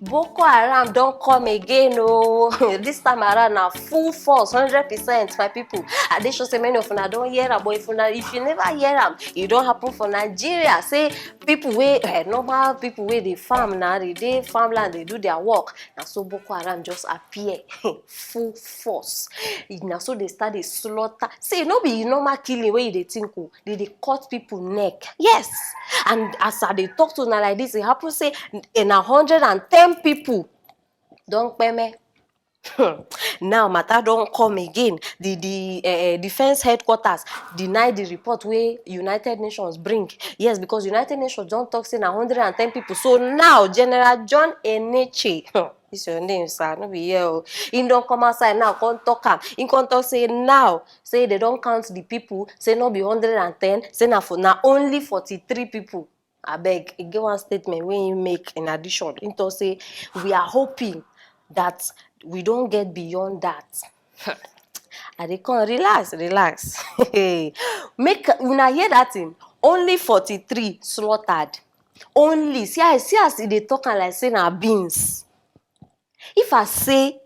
Bôko Hāram don't come again, oh. This time around now, full force, 100%, my people. And they should say many of you don't hear them, but if you never hear them, it don't happen for Nigeria. Say people where normal people where they farm now, they farmland, they do their work. Now so Bôko Hāram just appear full force. Now so they start the slaughter. See, no be normal killing where they think they cut people neck. Yes, and as they talk to now like this, it happens say in 110 people don't pay me. Now matter don't come again. The defense headquarters deny the report where United Nations bring. Yes, because United Nations don't talk saying 110 people. So now General John Enenche, this your name, sir. No be here. He don't come outside now. Can't talk him. He can't talk say now. Say they don't count the people. Say no be 110. Say now only 43 people. I beg, give one statement when you make in addition. Into say we are hoping that we don't get beyond that. And they can't relax. Make when I hear that thing, only 43 slaughtered. Only see as they talking like saying na beans. If I say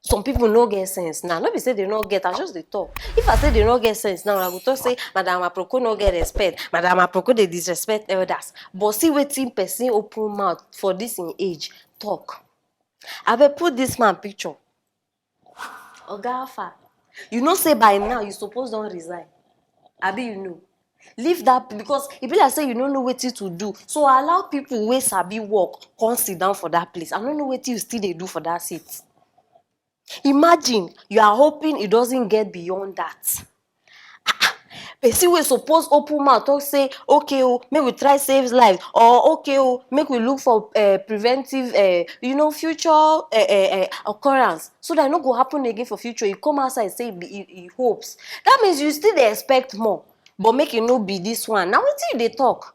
some people no get sense now, not be say they no get, I just they talk. If I say they no get sense now, I go talk say Madam Aproko no get respect, Madam Aproko they disrespect elders. But see wetin person open mouth for this in age talk. I will put this man picture. Oga Alpha, you know say by now you suppose don't resign. Abi you know. Leave that because if be like say you don't know what to do. So allow people wey sabi work come sit down for that place. I don't know what you still they do for that seat. Imagine you are hoping it doesn't get beyond that. Person we suppose open mouth talk say okay make we try save lives or okay make we look for preventive future occurrence so that no go happen again for future. You come outside say he hopes. That means you still dey expect more, but make it no be this one. Now wetin they talk?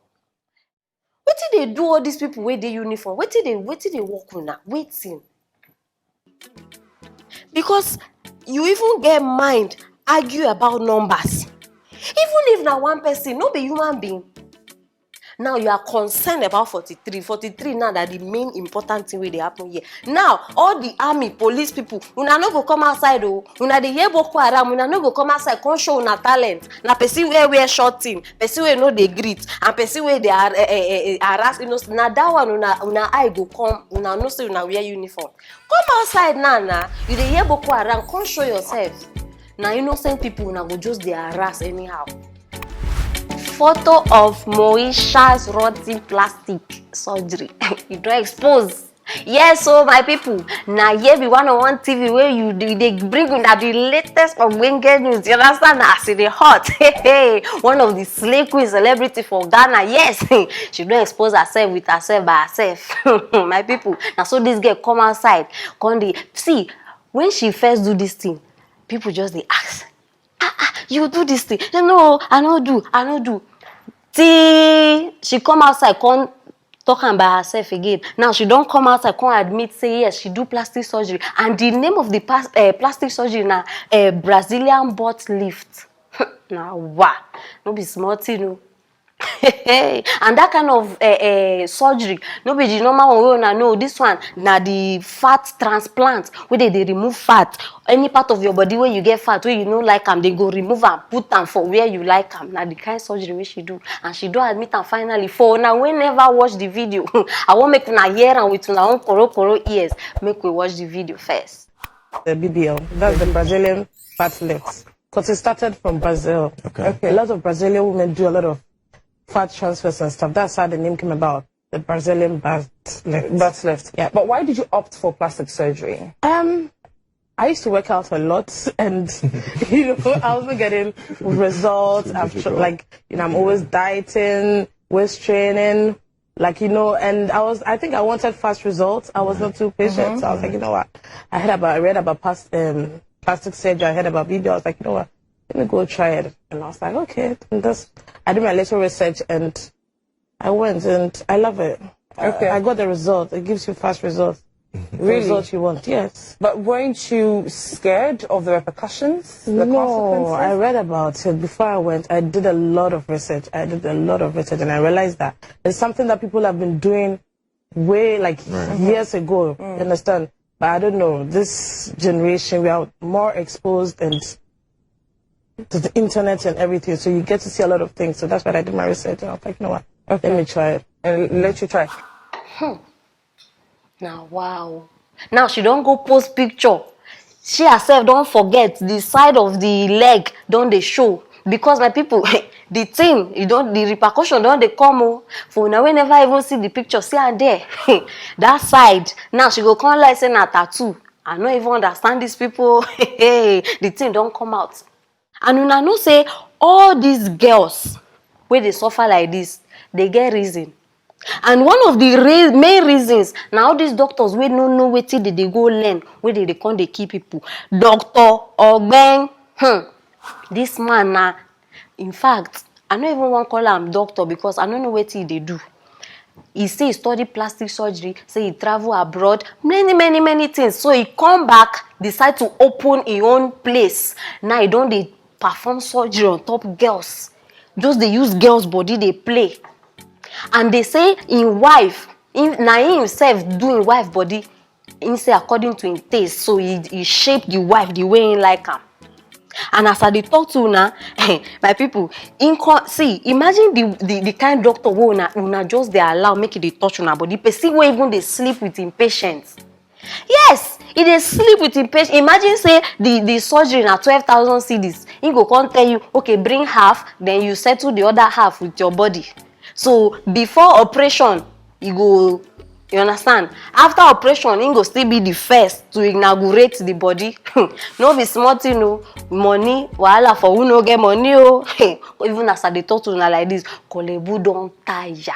Wetin they do all these people wey dey uniform? Wetin they work with now? Wetin? Because you even get mind argue about numbers. Even if now one person, no be human being. Now you are concerned about 43. 43 now that the main important thing will happen here. Now all the army, police people, una no go come outside una dey hear Bôko Hāram, una no go come outside come show una talent. Na person wey wear short thing, person wey no dey greet, and person wey dey harass innocent. Na that one una eye go come, una no say una wear uniform. Come outside now, you dey hear Bôko Hāram, come show yourself. Now innocent people una go just dey harass anyhow. Photo of Moisha's rotten plastic surgery. You don't expose. Yes, so my people. Now here be one-on-one TV where they bring in the latest of winged news. You understand? As it is hot. One of the slay queen celebrity for Ghana. Yes, she don't expose herself with herself by herself. My people. Now so this girl come outside. See, when she first do this thing, people just they ask. You do this thing. No, I don't do. See, she come outside, come talking by herself again. Now she don't come outside, come admit, say yes, she do plastic surgery. And the name of the plastic surgery now, Brazilian butt lift. Now, wow, no be small thing, no. And that kind of surgery, no be the normal one. No, this one now the fat transplant where they remove fat. Any part of your body where you get fat, where you know like them, they go remove and put them for where you like them. Now the kind of surgery where she do, and she do admit and finally for now. We never watch the video. I won't make una hear and with una own koro ears. Make we watch the video first. The BBL, that's the Brazilian fat lift, because it started from Brazil. Okay. A lot of Brazilian women do a lot of fat transfers and stuff. That's how the name came about. The Brazilian butt lift. Yeah. But why did you opt for plastic surgery? I used to work out a lot, and I wasn't getting results. I'm always dieting, waist training, and I think I wanted fast results. I was not too patient, so I was like, you know what? I read about plastic surgery. I heard about BBL. I was like, you know what? Let me go try it. And I was like, okay. And I did my little research and I went and I love it. Okay. I got the result. It gives you fast results. Really? The result you want, yes. But weren't you scared of the repercussions? The consequences? I read about it. Before I went, I did a lot of research. And I realized that it's something that people have been doing way like years ago. You understand? But I don't know. This generation, we are more exposed and to the internet and everything, so you get to see a lot of things. So that's why I did my research. And I was like, you know what? Let me try it and let you try. Now, wow. Now she don't go post picture. She herself don't forget the side of the leg don't they show. Because my people, the thing, the repercussion don't they come. Oh. For now, we never even see the picture. See her there. That side. Now she go come like saying a tattoo. I don't even understand these people. The thing don't come out. And when I know say all these girls where they suffer like this, they get reason. And one of the main reasons now all these doctors we no know where till they go learn where they come they keep people. Doctor Ogben, this man now, in fact, I don't even want to call him doctor because I don't know what they do. He say he study plastic surgery, say he travel abroad, many things. So he come back, decide to open his own place. Now he don't they perform surgery on top girls. Just they use girls' body, they play. And they say in wife, now himself doing wife body, he say according to his taste. So he shaped the wife the way he like her. And as I talk to now, my people, see, imagine the kind of doctor who una just they allow make it they touch una body. Person where even they sleep with impatience. Yes, if they sleep with impatience. Imagine say the surgery na 12,000 cedis. He go come tell you, okay, bring half, then you settle the other half with your body. So before operation, you understand? After operation, he go still be the first to inaugurate the body. No be small thing, no money. Wahala for who no get money, oh. Even as I talk to una like this, Kolebu don't tire.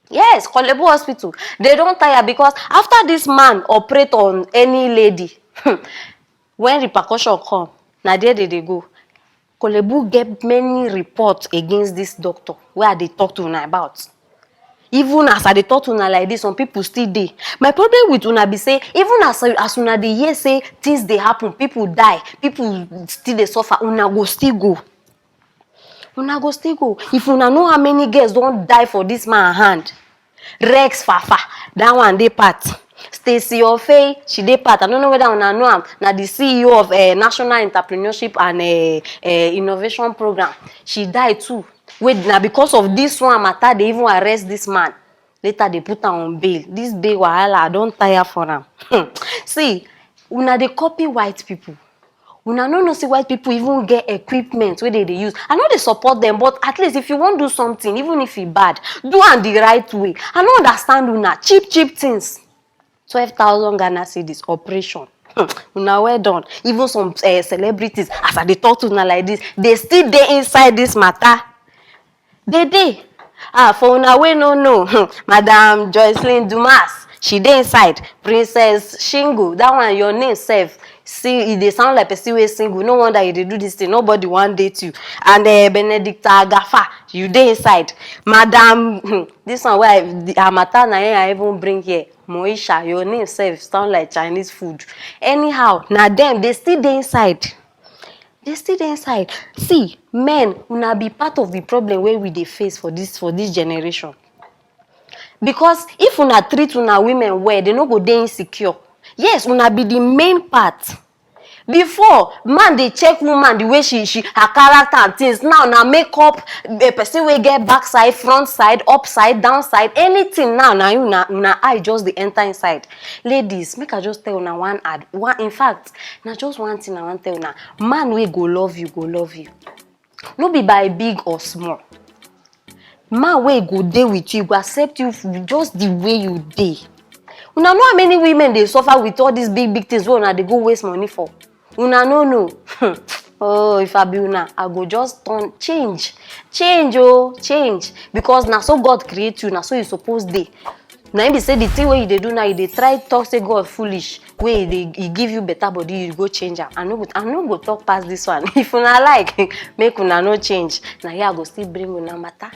Yes, Kolebu hospital. They don't tire because after this man operate on any lady, when repercussion come, now there they go. Kolebu get many reports against this doctor where they talk to una about. Even as I talk to una like this, some people still dey. My problem with una be say, even as una dey hear say things they happen, people die, people still they suffer, una go still go. Una go still go. If una know how many girls don't die for this man hand, Rex Fafa, that one dey part. Stacy Ofei, she dey part. I don't know whether una know am. Now the CEO of National Entrepreneurship and Innovation Program. She died too. Wait, now because of this one matter, they even arrest this man. Later they put her on bail. This bail wahala, I don't tire for them. See, una they copy white people. Una no see white people even get equipment where they use. I know they support them, but at least if you want to do something, even if it's bad, do it the right way. I don't understand una cheap things. 12,000 Ghana cedis operation. Una well done. Even some celebrities, as they talk to una like this, they still dey inside this matter. They. For una way no. Madam Joycelyn Dumas, she dey inside. Princess Shingo, that one your name self. See, they sound like a serious single. No wonder you do this thing. Nobody one date you. And Benedicta Agafa, you dey inside. Madam, this one where Amata I even bring here. Moisha, your name self sound like Chinese food. Anyhow, now them they still dey inside. They still dey inside. See, men una be part of the problem where we dey face for this generation. Because if una treat una women well, they no go dey insecure. Yes, una be the main part. Before, man they check woman the way she her character and things. Now makeup, a person will get backside, front side, upside, downside, anything now una eye just the enter inside. Ladies, make I just tell una one ad. In fact, now just one thing I want tell una. Man will go love you, go love you. No be by big or small. Man will go dey with you, go accept you just the way you dey. Una know how many women they suffer with all these big things where una they go waste money for. Una no. Oh, if I be una, I go just change, because now so God create you, now so you suppose dey. Now be say the thing where you do now, you try talk say God foolish, where he give you better body, you go change am. I no go talk past this one. If una like, make una no change. Now here I go still bring una matter.